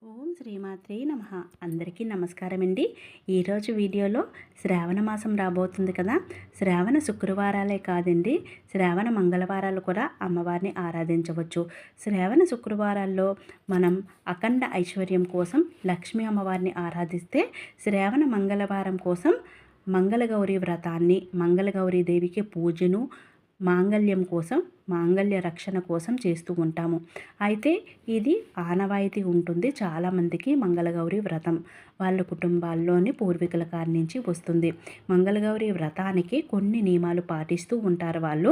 ఓం శ్రీమాత్రే నమః. అందరికీ నమస్కారం అండి. ఈరోజు వీడియోలో శ్రావణ మాసం రాబోతుంది కదా. శ్రావణ శుక్రవారాలే కాదండి, శ్రావణ మంగళవారాలు కూడా అమ్మవారిని ఆరాధించవచ్చు. శ్రావణ శుక్రవారాల్లో మనం అఖండ ఐశ్వర్యం కోసం లక్ష్మీ అమ్మవారిని ఆరాధిస్తే, శ్రావణ మంగళవారం కోసం మంగళగౌరి వ్రతాన్ని, మంగళగౌరీ దేవికి పూజను, మాంగళ్యం కోసం, మాంగళ్య రక్షణ కోసం చేస్తూ ఉంటాము. అయితే ఇది ఆనవాయితీ ఉంటుంది చాలామందికి. మంగళగౌరి వ్రతం వాళ్ళ కుటుంబాల్లోని పూర్వీకుల కాడి నుంచి వస్తుంది. మంగళగౌరి వ్రతానికి కొన్ని నియమాలు పాటిస్తూ ఉంటారు వాళ్ళు.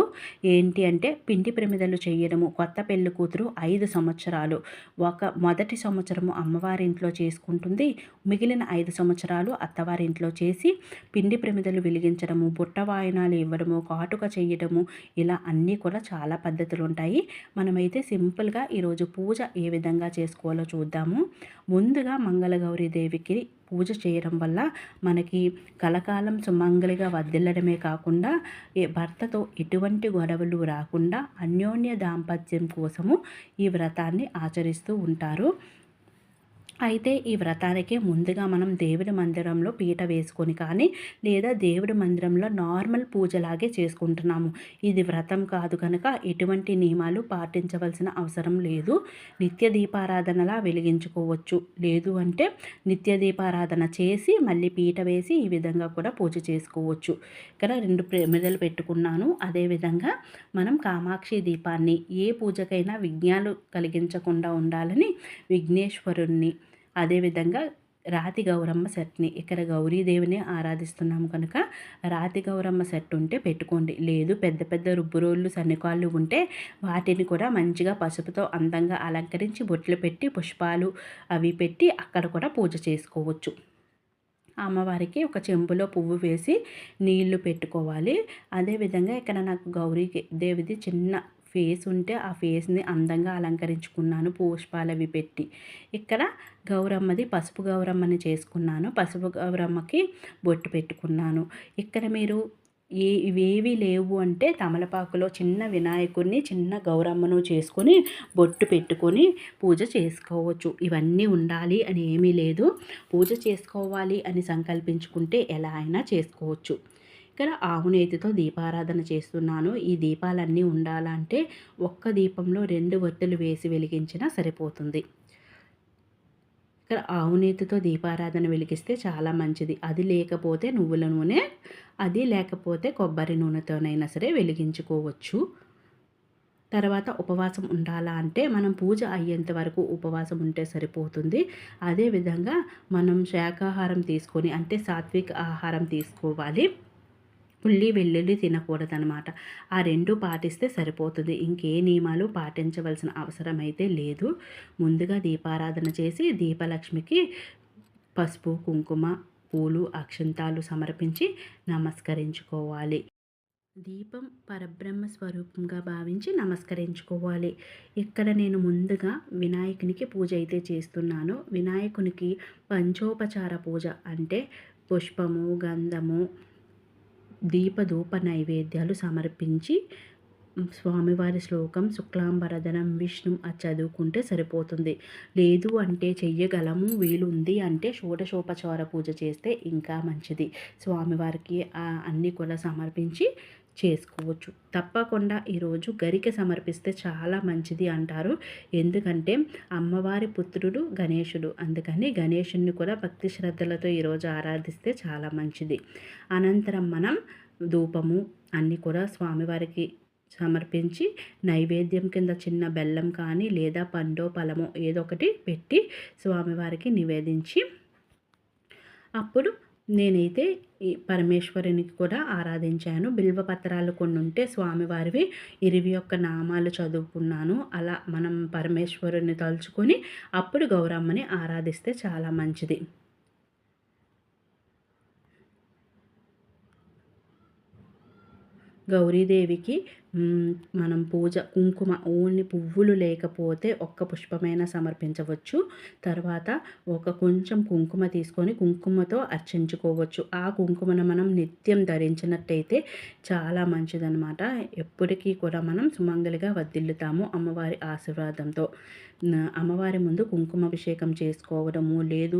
ఏంటి అంటే, పిండి ప్రమిదలు చేయడము. కొత్త పెళ్లి కూతురు 5 సంవత్సరాలు మొదటి సంవత్సరము అమ్మవారింట్లో చేసుకుంటుంది, మిగిలిన 5 సంవత్సరాలు అత్తవారింట్లో చేసి పిండి ప్రమిదలు వెలిగించడము, బుట్ట వాయనాలు ఇవ్వడము, కాటుక చేయడము, ఇలా అన్నీ కూడా చాలా పద్ధతులు ఉంటాయి. మనమైతే సింపుల్గా ఈరోజు పూజ ఏ విధంగా చేసుకోవాలో చూద్దాము. ముందుగా మంగళగౌరీ దేవికి పూజ చేయడం వల్ల మనకి కలకాలం సుమంగళిగా వర్ధిల్లడమే కాకుండా భర్తతో ఎటువంటి గొడవలు రాకుండా అన్యోన్య దాంపత్యం కోసము ఈ వ్రతాన్ని ఆచరిస్తూ ఉంటారు. అయితే ఈ వ్రతానికి ముందుగా మనం దేవుడి మందిరంలో పీట వేసుకొని కానీ, లేదా దేవుడి మందిరంలో నార్మల్ పూజలాగే చేసుకుంటున్నాము. ఇది వ్రతం కాదు కనుక ఎటువంటి నియమాలు పాటించవలసిన అవసరం లేదు. నిత్య దీపారాధనలా వెలిగించుకోవచ్చు. లేదు అంటే నిత్య దీపారాధన చేసి మళ్ళీ పీట వేసి ఈ విధంగా కూడా పూజ చేసుకోవచ్చు. ఇక్కడ 2 ప్రమిదలు పెట్టుకున్నాను. అదేవిధంగా మనం కామాక్షి దీపాన్ని, ఏ పూజకైనా విఘ్నాలు కలిగించకుండా ఉండాలని విఘ్నేశ్వరుణ్ణి, అదేవిధంగా రాతి గౌరమ్మ సెట్ని, ఇక్కడ గౌరీదేవిని ఆరాధిస్తున్నాము కనుక రాతి గౌరమ్మ సెట్ ఉంటే పెట్టుకోండి. లేదు పెద్ద పెద్ద రుబ్బురోళ్ళు, సన్నికాళ్ళు ఉంటే వాటిని కూడా మంచిగా పసుపుతో అందంగా అలంకరించి బొట్లు పెట్టి పుష్పాలు అవి పెట్టి అక్కడ కూడా పూజ చేసుకోవచ్చు. అమ్మవారికి ఒక చెంబులో పువ్వు వేసి నీళ్లు పెట్టుకోవాలి. అదేవిధంగా ఇక్కడ నాకు గౌరీ దేవిది చిన్న ఫేస్ ఉంటే ఆ ఫేస్ని అందంగా అలంకరించుకున్నాను పుష్పాలవి పెట్టి. ఇక్కడ గౌరమ్మది పసుపు గౌరమ్మని చేసుకున్నాను. పసుపు గౌరమ్మకి బొట్టు పెట్టుకున్నాను. ఇక్కడ మీరు ఇవేవి లేవు అంటే తమలపాకులో చిన్న వినాయకుడిని, చిన్న గౌరమ్మను చేసుకొని బొట్టు పెట్టుకొని పూజ చేసుకోవచ్చు. ఇవన్నీ ఉండాలి అని ఏమీ లేదు. పూజ చేసుకోవాలి అని సంకల్పించుకుంటే ఎలా అయినా చేసుకోవచ్చు. ఇక్కడ ఆవు నేతితో దీపారాధన చేస్తున్నాను. ఈ దీపాలన్నీ ఉండాలంటే ఒక్క దీపంలో 2 ఒత్తులు వేసి వెలిగించినా సరిపోతుంది. ఇక్కడ ఆవు నేతితో దీపారాధన వెలిగిస్తే చాలా మంచిది. అది లేకపోతే నువ్వుల నూనె, అది లేకపోతే కొబ్బరి నూనెతోనైనా సరే వెలిగించుకోవచ్చు. తర్వాత ఉపవాసం ఉండాలా అంటే మనం పూజ అయ్యేంత వరకు ఉపవాసం ఉంటే సరిపోతుంది. అదేవిధంగా మనం శాకాహారం తీసుకొని, అంటే సాత్విక ఆహారం తీసుకోవాలి. ఉల్లి వెల్లుల్లి తినకూడదనమాట. ఆ 2 పాటిస్తే సరిపోతుంది. ఇంకే నియమాలు పాటించవలసిన అవసరం అయితే లేదు. ముందుగా దీపారాధన చేసి దీపలక్ష్మికి పసుపు, కుంకుమ, పూలు, అక్షంతాలు సమర్పించి నమస్కరించుకోవాలి. దీపం పరబ్రహ్మ స్వరూపంగా భావించి నమస్కరించుకోవాలి. ఇక్కడ నేను ముందుగా వినాయకునికి పూజ అయితే చేస్తున్నాను. వినాయకునికి పంచోపచార పూజ అంటే పుష్పము, గంధము, దీపధూప నైవేద్యాలు సమర్పించి స్వామివారి శ్లోకం శుక్లాంబరధరం విష్ణు అది చదువుకుంటే సరిపోతుంది. లేదు అంటే చెయ్యగలము, వీలుంది అంటే షోడశోపచార పూజ చేస్తే ఇంకా మంచిది. స్వామివారికి అన్నీ కూడా సమర్పించి చేసుకోవచ్చు. తప్పకుండా ఈరోజు గరిక సమర్పిస్తే చాలా మంచిది అంటారు. ఎందుకంటే అమ్మవారి పుత్రుడు గణేశుడు, అందుకని గణేశుని కూడా భక్తి శ్రద్ధలతో ఈరోజు ఆరాధిస్తే చాలా మంచిది. అనంతరం మనం ధూపము అన్నీ కూడా స్వామివారికి సమర్పించి నైవేద్యం కింద చిన్న బెల్లం కానీ లేదా పండో పలమో ఏదో ఒకటి పెట్టి స్వామివారికి నివేదించి, అప్పుడు నేనైతే ఈ పరమేశ్వరునికి కూడా ఆరాధించాను. బిల్వపత్రాలు కొన్ని ఉంటే స్వామివారివి 21 నామాలు చదువుకున్నాను. అలా మనం పరమేశ్వరుని తలుచుకొని అప్పుడు గౌరమ్మని ఆరాధిస్తే చాలా మంచిది. గౌరీదేవికి మనం పూజ కుంకుమ ఓన్లీ పువ్వులు లేకపోతే ఒక్క పుష్పమైనా సమర్పించవచ్చు. తర్వాత ఒక కొంచెం కుంకుమ తీసుకొని కుంకుమతో అర్చించుకోవచ్చు. ఆ కుంకుమను మనం నిత్యం ధరించినట్టయితే చాలా మంచిదనమాట. ఎప్పటికీ కూడా మనం సుమంగలిగా వర్ధిల్లుతాము అమ్మవారి ఆశీర్వాదంతో. అమ్మవారి ముందు కుంకుమాభిషేకం చేసుకోవడము, లేదు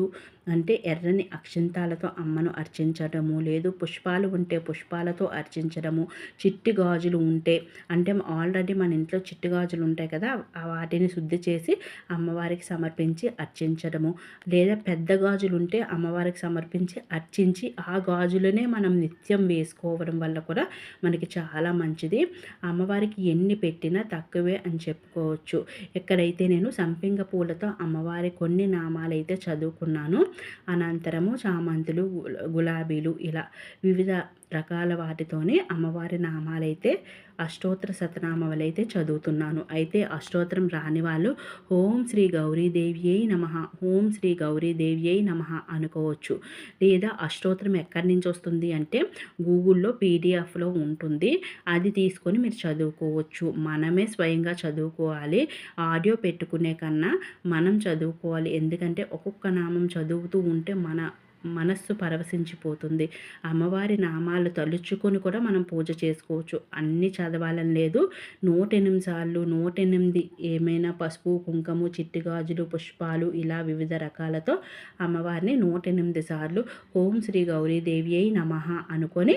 అంటే ఎర్రని అక్షింతాలతో అమ్మను అర్చించడము, లేదు పుష్పాలు ఉంటే పుష్పాలతో అర్చించడము, చిట్టి గాజులు ఉంటే అంటే ఆల్రెడీ మన ఇంట్లో చిట్టి గాజులు ఉంటాయి కదా, వాటిని శుద్ధి చేసి అమ్మవారికి సమర్పించి అర్చించడము, లేదా పెద్ద గాజులు ఉంటే అమ్మవారికి సమర్పించి అర్చించి ఆ గాజులనే మనం నిత్యం వేసుకోవడం వల్ల కూడా మనకి చాలా మంచిది. అమ్మవారికి ఎన్ని పెట్టినా తక్కువే అని చెప్పుకోవచ్చు. ఎక్కడైతే నేను సంపింగ పూలతో అమ్మవారి కొన్ని నామాలైతే చదువుకున్నాను. అనంతరము చామంతులు, గులాబీలు ఇలా వివిధ రకాల వాటితోనే అమ్మవారి నామాలైతే అష్టోత్తర శతనామాలైతే చదువుతున్నాను. అయితే అష్టోత్తరం రాని వాళ్ళు ఓం శ్రీ గౌరీదేవ్యై నమః, ఓం శ్రీ గౌరీదేవ్యై నమః అనుకోవచ్చు. లేదా అష్టోత్తరం ఎక్కడి నుంచి వస్తుంది అంటే గూగుల్లో పీడిఎఫ్లో ఉంటుంది, అది తీసుకొని మీరు చదువుకోవచ్చు. మనమే స్వయంగా చదువుకోవాలి. ఆడియో పెట్టుకునే కన్నా మనం చదువుకోవాలి. ఎందుకంటే ఒక్కొక్క నామం చదువుతూ ఉంటే మన మనస్సు పరవశించిపోతుంది. అమ్మవారి నామాలు తలుచుకొని కూడా మనం పూజ చేసుకోవచ్చు. అన్నీ చదవాలని లేదు. 108 సార్లు 108 ఏమైనా పసుపు, కుంకుమ, చిట్టి గాజులు, పుష్పాలు ఇలా వివిధ రకాలతో అమ్మవారిని 108 సార్లు ఓం శ్రీ గౌరీదేవ్యై నమః అనుకొని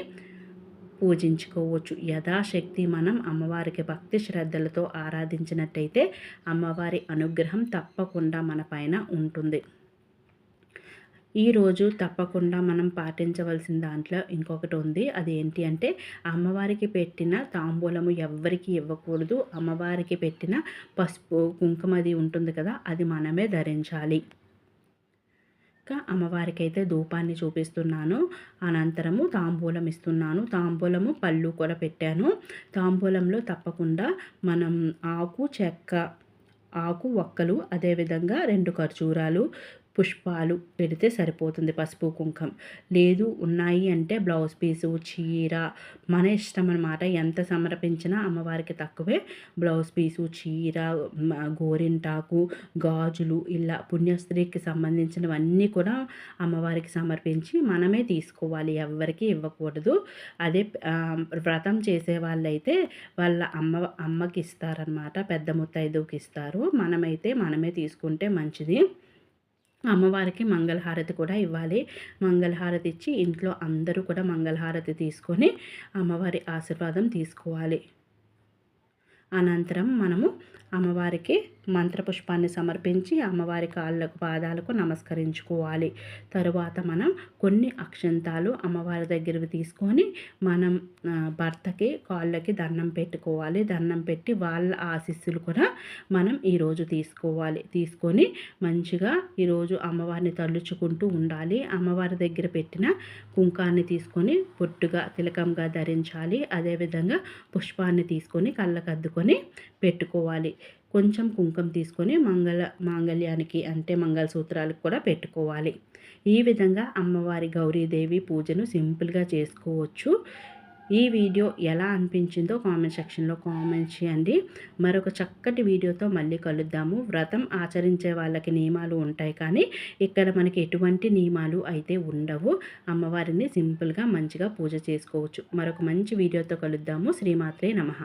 పూజించుకోవచ్చు. యథాశక్తి మనం అమ్మవారికి భక్తి శ్రద్ధలతో ఆరాధించినట్టయితే అమ్మవారి అనుగ్రహం తప్పకుండా మన పైన ఉంటుంది. ఈరోజు తప్పకుండా మనం పాటించవలసిన దాంట్లో ఇంకొకటి ఉంది. అది ఏంటి అంటే అమ్మవారికి పెట్టిన తాంబూలము ఎవ్వరికి ఇవ్వకూడదు. అమ్మవారికి పెట్టిన పసుపు, కుంకుమది ఉంటుంది కదా, అది మనమే ధరించాలి. ఇంకా అమ్మవారికి అయితే ధూపాన్ని చూపిస్తున్నాను. అనంతరము తాంబూలం ఇస్తున్నాను. తాంబూలము పళ్ళు కూడా పెట్టాను. తాంబూలంలో తప్పకుండా మనం ఆకు, చెక్క, ఆకు వక్కలు, అదేవిధంగా 2 ఖర్జూరాలు, పుష్పాలు పెడితే సరిపోతుంది. పసుపు, కుంకం లేదు ఉన్నాయి అంటే బ్లౌజ్ పీసు, చీర మన ఇష్టం అనమాట. ఎంత సమర్పించినా అమ్మవారికి తక్కువే. బ్లౌజ్ పీసు, చీర, గోరింటాకు, గాజులు ఇలా పుణ్యస్త్రీకి సంబంధించినవన్నీ కూడా అమ్మవారికి సమర్పించి మనమే తీసుకోవాలి, ఎవ్వరికి ఇవ్వకూడదు. అదే వ్రతం చేసే వాళ్ళైతే వాళ్ళ అమ్మకి ఇస్తారనమాట, పెద్ద ముత్తైదువుకి ఇస్తారు. మనమైతే మనమే తీసుకుంటే మంచిది. అమ్మవారికి మంగళహారతి కూడా ఇవ్వాలి. మంగళహారతి ఇచ్చి ఇంట్లో అందరూ కూడా మంగళహారతి తీసుకొని అమ్మవారి ఆశీర్వాదం తీసుకోవాలి. అనంతరం మనము అమ్మవారికి మంత్రపుష్పాన్ని సమర్పించి అమ్మవారి కాళ్ళకు, పాదాలకు నమస్కరించుకోవాలి. తరువాత మనం కొన్ని అక్షంతాలు అమ్మవారి దగ్గరవి తీసుకొని మనం భర్తకి కాళ్ళకి దండం పెట్టుకోవాలి. దండం పెట్టి వాళ్ళ ఆశీస్సులు కూడా మనం ఈరోజు తీసుకోవాలి. తీసుకొని మంచిగా ఈరోజు అమ్మవారిని తలుచుకుంటూ ఉండాలి. అమ్మవారి దగ్గర పెట్టిన కుంకాన్ని తీసుకొని పొట్టుగా తిలకంగా ధరించాలి. అదేవిధంగా పుష్పాన్ని తీసుకొని కళ్ళకద్దుకొని పెట్టుకోవాలి. కొంచెం కుంకుమ తీసుకొని మాంగళ్యానికి అంటే మంగళసూత్రాలకు కూడా పెట్టుకోవాలి. ఈ విధంగా అమ్మవారి గౌరీదేవి పూజను సింపుల్గా చేసుకోవచ్చు. ఈ వీడియో ఎలా అనిపించిందో కామెంట్ సెక్షన్లో కామెంట్ చేయండి. మరొక చక్కటి వీడియోతో మళ్ళీ కలుద్దాము. వ్రతం ఆచరించే వాళ్ళకి నియమాలు ఉంటాయి, కానీ ఇక్కడ మనకి ఎటువంటి నియమాలు అయితే ఉండవు. అమ్మవారిని సింపుల్గా మంచిగా పూజ చేసుకోవచ్చు. మరొక మంచి వీడియోతో కలుద్దాము. శ్రీమాత్రే నమః.